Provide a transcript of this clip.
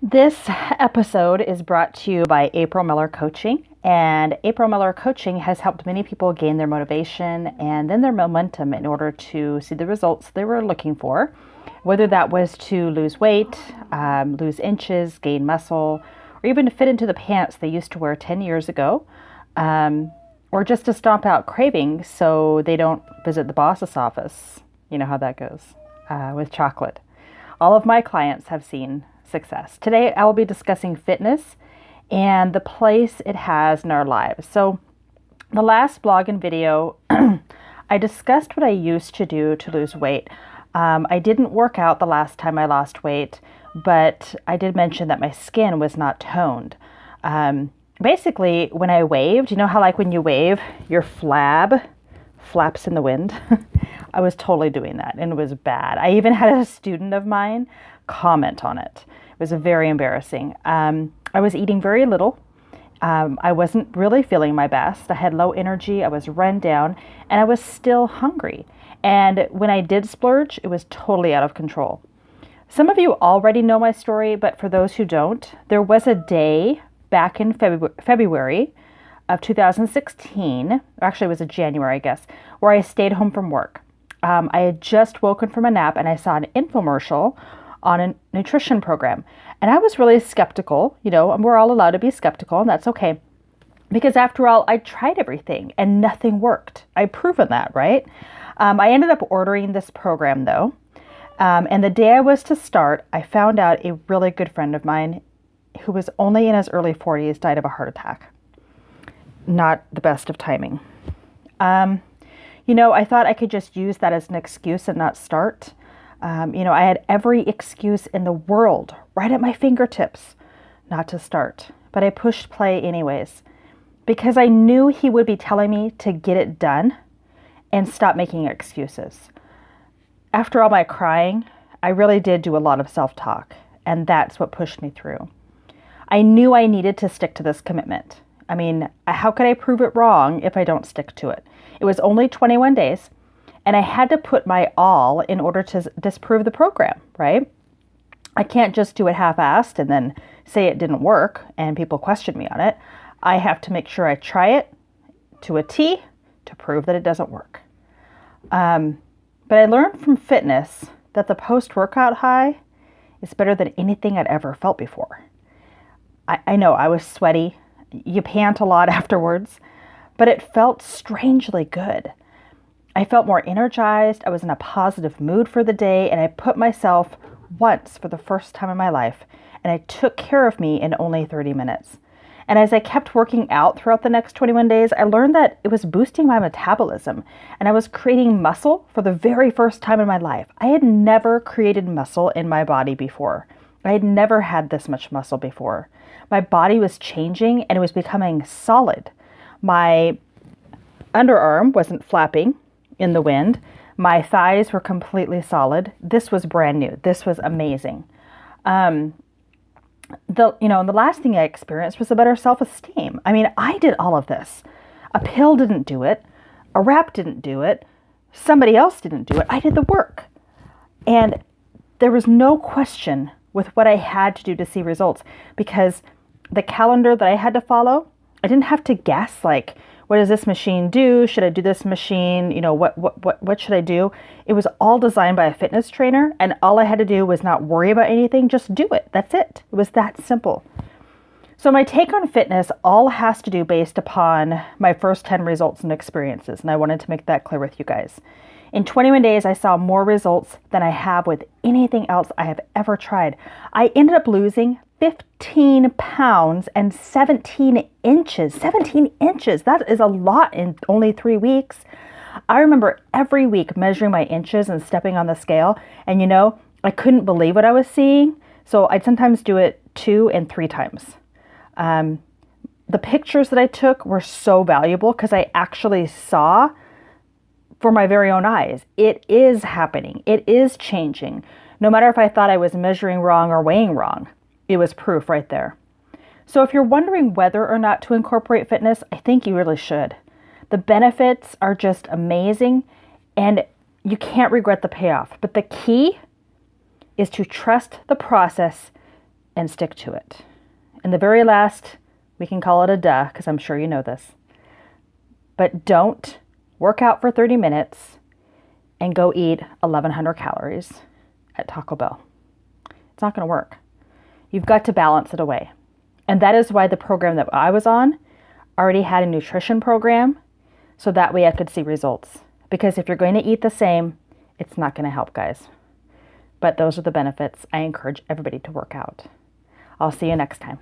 This episode is brought to you by April Miller Coaching, and April Miller Coaching has helped many people gain their motivation and then their momentum in order to see the results they were looking for, whether that was to lose weight, lose inches, gain muscle, or even to fit into the pants they used to wear 10 years ago, or just to stomp out cravings so they don't visit the boss's office. You know how that goes with chocolate. All of my clients have seen success. Today, I will be discussing fitness and the place it has in our lives. So, the last blog and video, I discussed what I used to do to lose weight. I didn't work out the last time I lost weight, but I did mention that my skin was not toned. Basically, when I waved, you know how like when you wave, your flab flaps in the wind? I was totally doing that, and it was bad. I even had a student of mine comment on it. It was very embarrassing. I was eating very little. I wasn't really feeling my best. I had low energy. I was run down, and I was still hungry. And when I did splurge, it was totally out of control. Some of you already know my story, but for those who don't, there was a day back in February of 2016, or actually it was a January, I guess, where I stayed home from work. I had just woken from a nap and I saw an infomercial on a nutrition program. And I was really skeptical, and we're all allowed to be skeptical, and that's okay. Because after all, I tried everything and nothing worked. I've proven that, right? I ended up ordering this program though. And the day I was to start, I found out a really good friend of mine who was only in his early 40s died of a heart attack. Not the best of timing. I thought I could just use that as an excuse and not start. I had every excuse in the world right at my fingertips not to start. But I pushed play anyways because I knew he would be telling me to get it done and stop making excuses. After all my crying, I really did do a lot of self-talk, and that's what pushed me through. I knew I needed to stick to this commitment. I mean, how could I prove it wrong if I don't stick to it? It was only 21 days, and I had to put my all in order to disprove the program, right? I can't just do it half-assed and then say it didn't work and people question me on it. I have to make sure I try it to a T to prove that it doesn't work. But I learned from fitness that the post-workout high is better than anything I'd ever felt before. I know I was sweaty. You pant a lot afterwards, but it felt strangely good. I felt more energized. I was in a positive mood for the day, and I put myself once for the first time in my life, and I took care of me in only 30 minutes. And as I kept working out throughout the next 21 days, I learned that it was boosting my metabolism, and I was creating muscle for the very first time in my life. I had never created muscle in my body before. I had never had this much muscle before. My body was changing and it was becoming solid. My underarm wasn't flapping in the wind. My thighs were completely solid. This was brand new. This was amazing. And the last thing I experienced was a better self-esteem. I mean, I did all of this. A pill didn't do it. A wrap didn't do it. Somebody else didn't do it. I did the work. And there was no question with what I had to do to see results, because the calendar that I had to follow, I didn't have to guess like, what does this machine do? Should I do this machine? What should I do? It was all designed by a fitness trainer, and all I had to do was not worry about anything, just do it. That's it. It was that simple. So my take on fitness all has to do based upon my first 10 results and experiences, and I wanted to make that clear with you guys. In 21 days, I saw more results than I have with anything else I have ever tried. I ended up losing 15 pounds and 17 inches. 17 inches, that is a lot in only 3 weeks. I remember every week measuring my inches and stepping on the scale. And I couldn't believe what I was seeing. So I'd sometimes do it 2 and 3 times. The pictures that I took were so valuable because I actually saw for my very own eyes. It is happening. It is changing. No matter if I thought I was measuring wrong or weighing wrong, it was proof right there. So if you're wondering whether or not to incorporate fitness, I think you really should. The benefits are just amazing and you can't regret the payoff. But the key is to trust the process and stick to it. And the very last, we can call it a duh, because I'm sure you know this. But don't work out for 30 minutes and go eat 1,100 calories at Taco Bell. It's not going to work. You've got to balance it away. And that is why the program that I was on already had a nutrition program, so that way I could see results. Because if you're going to eat the same, it's not going to help, guys. But those are the benefits. I encourage everybody to work out. I'll see you next time.